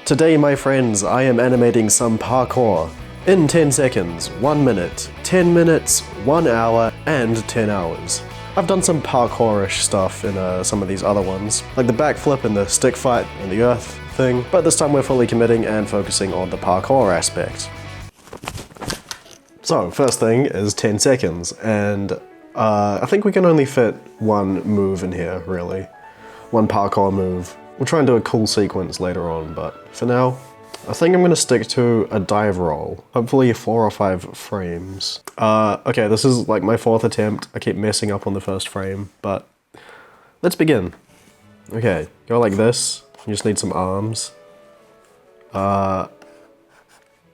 Today, my friends, I am animating some parkour. In 10 seconds, 1 minute, 10 minutes, 1 hour, and 10 hours. I've done some parkour-ish stuff in some of these other ones, like the backflip and the stick fight and the earth thing, but this time we're fully committing and focusing on the parkour aspect. So, first thing is 10 seconds, and I think we can only fit one move in here, really. One parkour move. We'll try and do a cool sequence later on, but for now, I think I'm gonna stick to a dive roll. Hopefully 4 or 5 frames. Okay, this is like my 4th attempt. I keep messing up on the first frame, but let's begin. Okay, go like this. You just need some arms.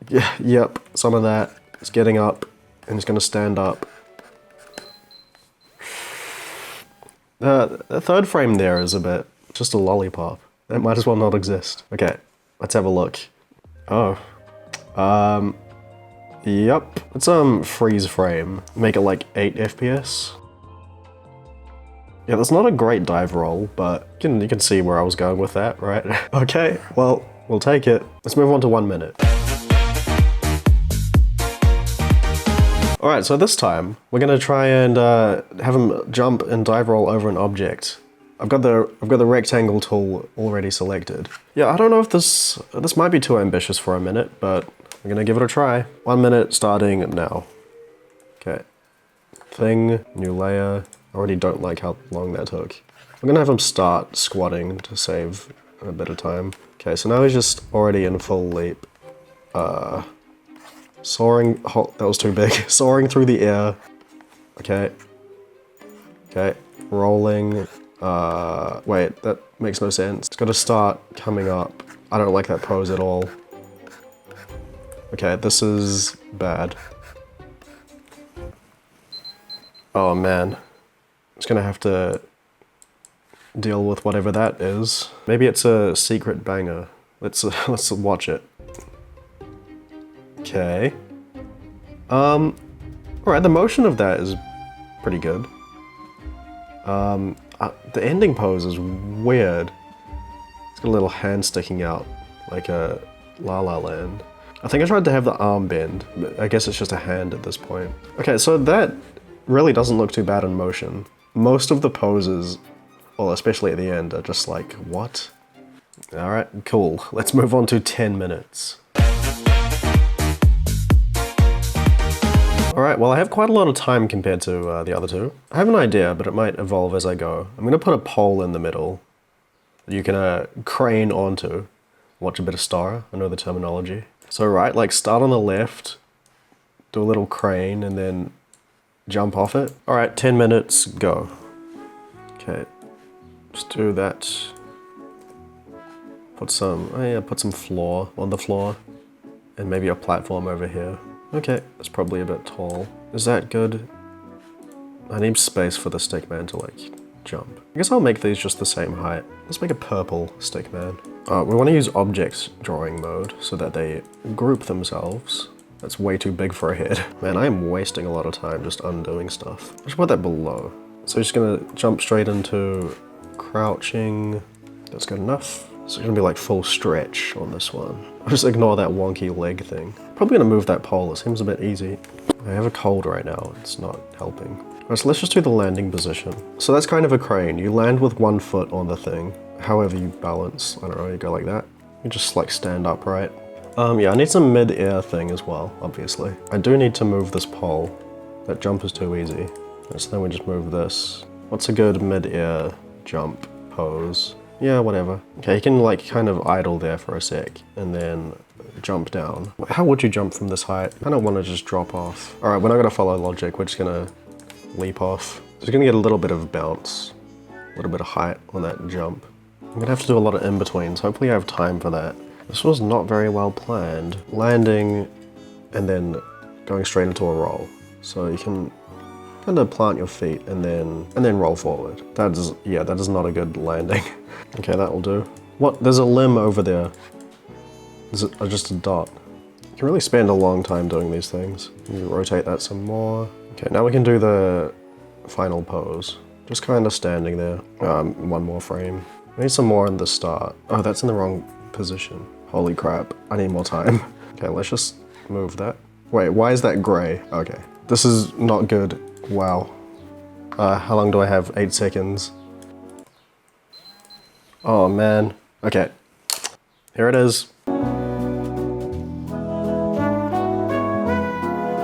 Yep, some of that. It's getting up, and it's gonna stand up. The third frame there is a bit just a lollipop. It might as well not exist. Okay, let's have a look. Oh. Yep. Let's freeze frame. Make it like 8 FPS. Yeah, that's not a great dive roll, but you can see where I was going with that, right? Okay, well, we'll take it. Let's move on to 1 minute. Alright, so this time, we're gonna try and have him jump and dive roll over an object. I've got the rectangle tool already selected. Yeah, I don't know if this might be too ambitious for a minute, but I'm gonna give it a try. 1 minute starting now. Okay. Thing, new layer. I already don't like how long that took. I'm gonna have him start squatting to save a bit of time. Okay, so now he's just already in full leap. Soaring, oh, that was too big. Soaring through the air. Okay. Okay, rolling. Wait, that makes no sense. It's gotta start coming up. I don't like that pose at all. Okay, this is bad. Oh man. I'm just gonna have to deal with whatever that is. Maybe it's a secret banger. Let's watch it. Okay. Alright, the motion of that is pretty good. The ending pose is weird. It's got a little hand sticking out, like a La La Land. I think I tried to have the arm bend, but I guess it's just a hand at this point. Okay, so that really doesn't look too bad in motion. Most of the poses, well, especially at the end, are just like, what? Alright, cool. Let's move on to 10 minutes. Alright, well I have quite a lot of time compared to the other two. I have an idea, but it might evolve as I go. I'm gonna put a pole in the middle that you can crane onto. Watch a bit of Star, I know the terminology. So right, like start on the left, do a little crane, and then jump off it. Alright, 10 minutes, go. Okay, just do that. Put some floor on the floor, and maybe a platform over here. Okay, that's probably a bit tall. Is that good? I need space for the stickman to like jump. I guess I'll make these just the same height. Let's make a purple stickman. We want to use object drawing mode so that they group themselves. That's way too big for a head. Man, I am wasting a lot of time just undoing stuff. I should put that below. So just gonna jump straight into crouching. That's good enough. So it's gonna be like full stretch on this one. I'll just ignore that wonky leg thing. Probably gonna move that pole, it seems a bit easy. I have a cold right now, it's not helping. Alright, so let's just do the landing position. So that's kind of a crane. You land with 1 foot on the thing. However you balance, I don't know, you go like that. You just like stand upright. Yeah, I need some mid-air thing as well, obviously. I do need to move this pole. That jump is too easy. So then we just move this. What's a good mid-air jump pose? Yeah, whatever. Okay, you can like kind of idle there for a sec and then jump down. How would you jump from this height? I don't want to just drop off. All right, we're not gonna follow logic. We're just gonna leap off. So you're gonna get a little bit of bounce, a little bit of height on that jump. I'm gonna have to do a lot of in-betweens. Hopefully I have time for that. This was not very well planned. Landing and then going straight into a roll. So you can kind of plant your feet and then roll forward. That is not a good landing. Okay, that'll do. What? There's a limb over there. Is it just a dot? You can really spend a long time doing these things. You rotate that some more. Okay, now we can do the final pose. Just kind of standing there. One more frame. I need some more in the start. Oh, that's in the wrong position. Holy crap, I need more time. Okay, let's just move that. Wait, why is that gray? Okay, this is not good. Wow. How long do I have? 8 seconds. Oh man. Okay, here it is.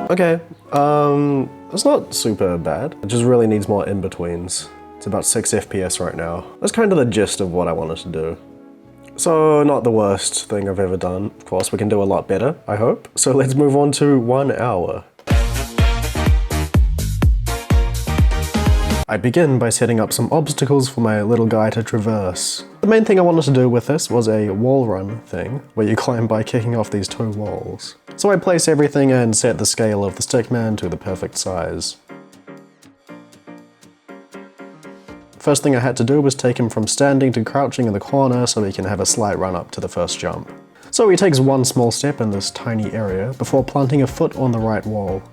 Okay, it's not super bad. It just really needs more in-betweens. It's about 6 FPS right now. That's kind of the gist of what I wanted to do. So, not the worst thing I've ever done. Of course, we can do a lot better, I hope. So let's move on to 1 hour. I begin by setting up some obstacles for my little guy to traverse. The main thing I wanted to do with this was a wall run thing, where you climb by kicking off these 2 walls. So I place everything and set the scale of the stickman to the perfect size. First thing I had to do was take him from standing to crouching in the corner so he can have a slight run up to the first jump. So he takes 1 small step in this tiny area before planting a foot on the right wall.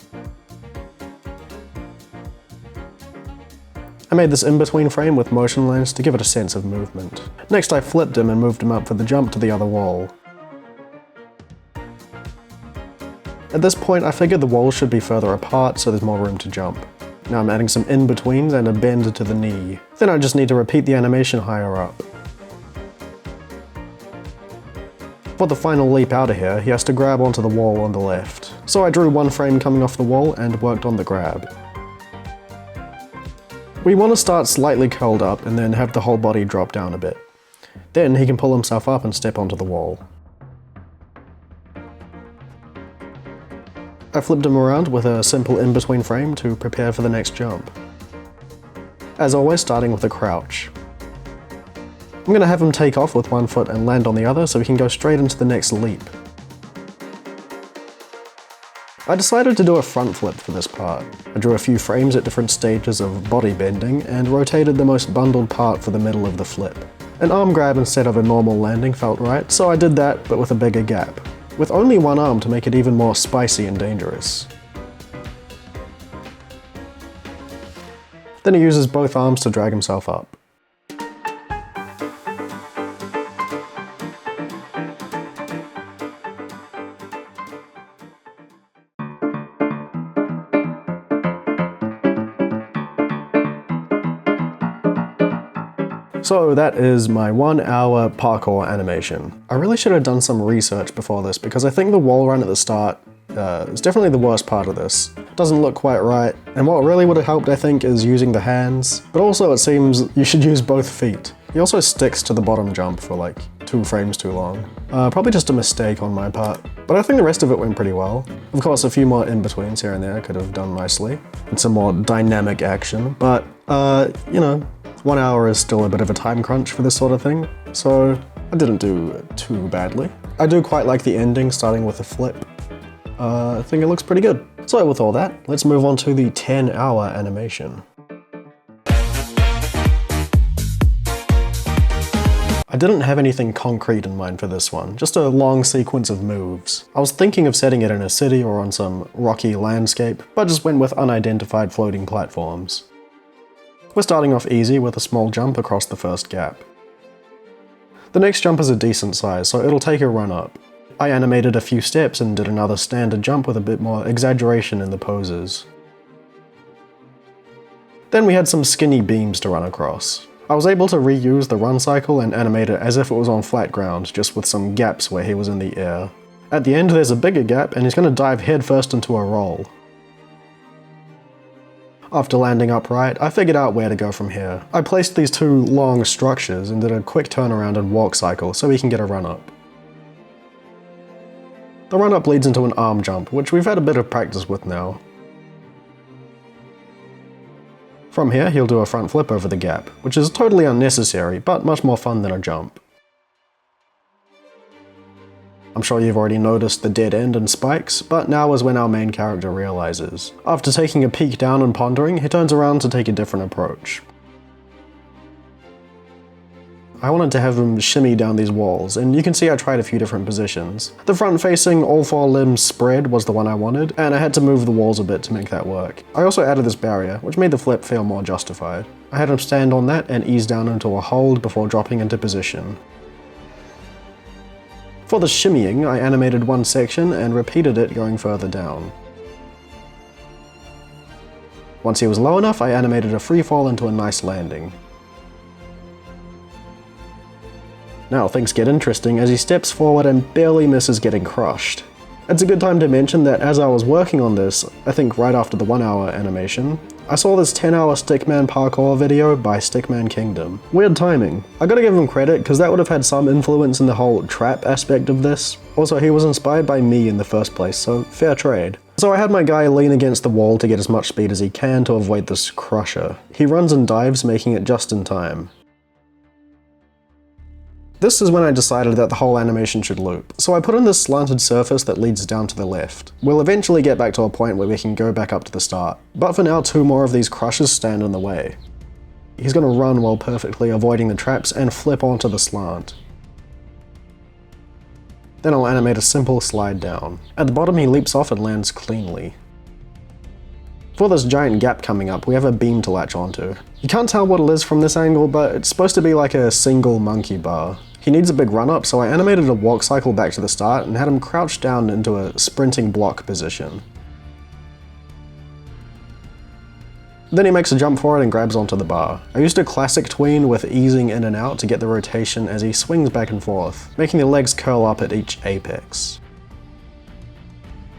I made this in-between frame with motion lens to give it a sense of movement. Next I flipped him and moved him up for the jump to the other wall. At this point I figured the walls should be further apart so there's more room to jump. Now I'm adding some in-betweens and a bend to the knee. Then I just need to repeat the animation higher up. For the final leap out of here, he has to grab onto the wall on the left. So I drew 1 frame coming off the wall and worked on the grab. We want to start slightly curled up and then have the whole body drop down a bit. Then he can pull himself up and step onto the wall. I flipped him around with a simple in-between frame to prepare for the next jump. As always, starting with a crouch. I'm going to have him take off with 1 foot and land on the other so he can go straight into the next leap. I decided to do a front flip for this part. I drew a few frames at different stages of body bending and rotated the most bundled part for the middle of the flip. An arm grab instead of a normal landing felt right, so I did that but with a bigger gap, with only 1 arm to make it even more spicy and dangerous. Then he uses both arms to drag himself up. So that is my 1 hour parkour animation. I really should have done some research before this because I think the wall run at the start is definitely the worst part of this. It doesn't look quite right, and what really would have helped I think is using the hands, but also it seems you should use both feet. He also sticks to the bottom jump for like 2 frames too long. Probably just a mistake on my part, but I think the rest of it went pretty well. Of course a few more in-betweens here and there could have done nicely, and some more dynamic action, but you know, 1 hour is still a bit of a time crunch for this sort of thing, so I didn't do too badly. I do quite like the ending, starting with a flip. I think it looks pretty good. So with all that, let's move on to the 10-hour animation. I didn't have anything concrete in mind for this one, just a long sequence of moves. I was thinking of setting it in a city or on some rocky landscape, but just went with unidentified floating platforms. We're starting off easy with a small jump across the first gap. The next jump is a decent size, so it'll take a run up. I animated a few steps and did another standard jump with a bit more exaggeration in the poses. Then we had some skinny beams to run across. I was able to reuse the run cycle and animate it as if it was on flat ground, just with some gaps where he was in the air. At the end there's a bigger gap and he's going to dive headfirst into a roll. After landing upright, I figured out where to go from here. I placed these 2 long structures and did a quick turnaround and walk cycle so he can get a run up. The run up leads into an arm jump, which we've had a bit of practice with now. From here, he'll do a front flip over the gap, which is totally unnecessary, but much more fun than a jump. I'm sure you've already noticed the dead end and spikes, but now is when our main character realizes. After taking a peek down and pondering, he turns around to take a different approach. I wanted to have him shimmy down these walls, and you can see I tried a few different positions. The front-facing, all 4 limbs spread was the one I wanted, and I had to move the walls a bit to make that work. I also added this barrier, which made the flip feel more justified. I had him stand on that and ease down into a hold before dropping into position. For the shimmying, I animated one section and repeated it going further down. Once he was low enough, I animated a free fall into a nice landing. Now things get interesting as he steps forward and barely misses getting crushed. It's a good time to mention that as I was working on this, I think right after the 1 hour animation, I saw this 10-hour Stickman parkour video by Stickman Kingdom. Weird timing. I gotta give him credit because that would have had some influence in the whole trap aspect of this. Also, he was inspired by me in the first place, so fair trade. So I had my guy lean against the wall to get as much speed as he can to avoid this crusher. He runs and dives, making it just in time. This is when I decided that the whole animation should loop, so I put in this slanted surface that leads down to the left. We'll eventually get back to a point where we can go back up to the start, but for now 2 more of these crushes stand in the way. He's gonna run while perfectly avoiding the traps and flip onto the slant. Then I'll animate a simple slide down. At the bottom he leaps off and lands cleanly. For this giant gap coming up, we have a beam to latch onto. You can't tell what it is from this angle, but it's supposed to be like a single monkey bar. He needs a big run up, so I animated a walk cycle back to the start and had him crouch down into a sprinting block position. Then he makes a jump for it and grabs onto the bar. I used a classic tween with easing in and out to get the rotation as he swings back and forth, making the legs curl up at each apex.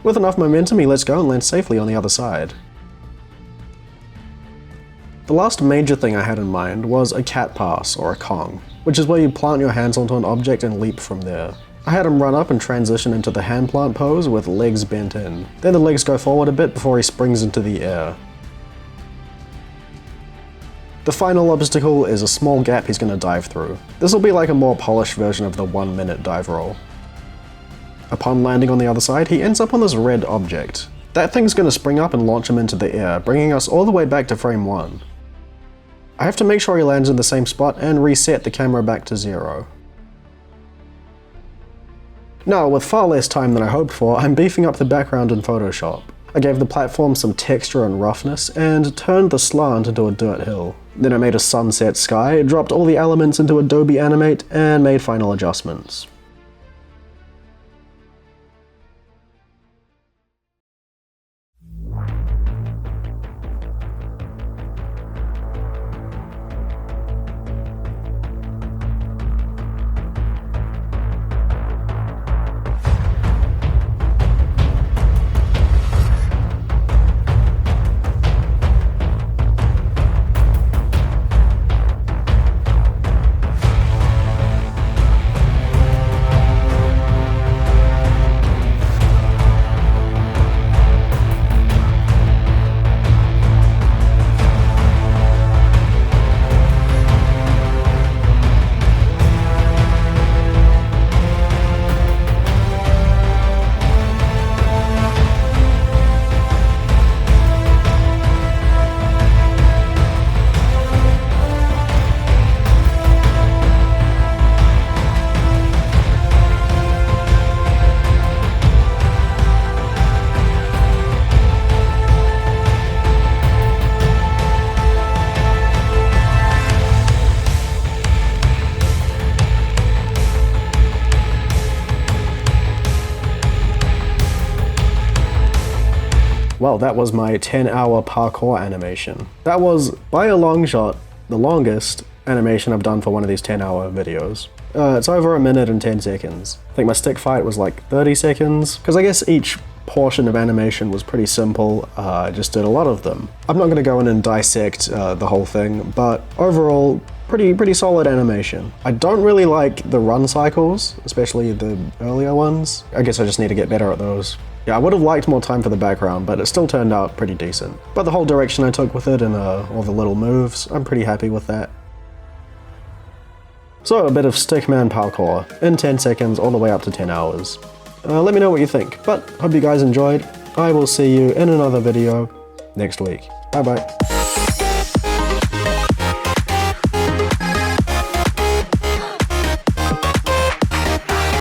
With enough momentum, he lets go and lands safely on the other side. The last major thing I had in mind was a cat pass, or a Kong, which is where you plant your hands onto an object and leap from there. I had him run up and transition into the hand plant pose with legs bent in. Then the legs go forward a bit before he springs into the air. The final obstacle is a small gap he's going to dive through. This will be like a more polished version of the 1-minute dive roll. Upon landing on the other side, he ends up on this red object. That thing's going to spring up and launch him into the air, bringing us all the way back to frame 1. I have to make sure he lands in the same spot and reset the camera back to 0. Now, with far less time than I hoped for, I'm beefing up the background in Photoshop. I gave the platform some texture and roughness, and turned the slant into a dirt hill. Then I made a sunset sky, dropped all the elements into Adobe Animate, and made final adjustments. Well, that was my 10-hour parkour animation. That was, by a long shot, the longest animation I've done for one of these 10-hour videos. It's over 1 minute and 10 seconds. I think my stick fight was like 30 seconds, because I guess each portion of animation was pretty simple. I just did a lot of them. I'm not going to go in and dissect the whole thing, but overall, pretty solid animation. I don't really like the run cycles, especially the earlier ones. I guess I just need to get better at those. Yeah, I would have liked more time for the background, but it still turned out pretty decent. But the whole direction I took with it and all the little moves, I'm pretty happy with that. So a bit of Stickman parkour in 10 seconds all the way up to 10 hours. Let me know what you think, but hope you guys enjoyed. I will see you in another video next week. Bye bye.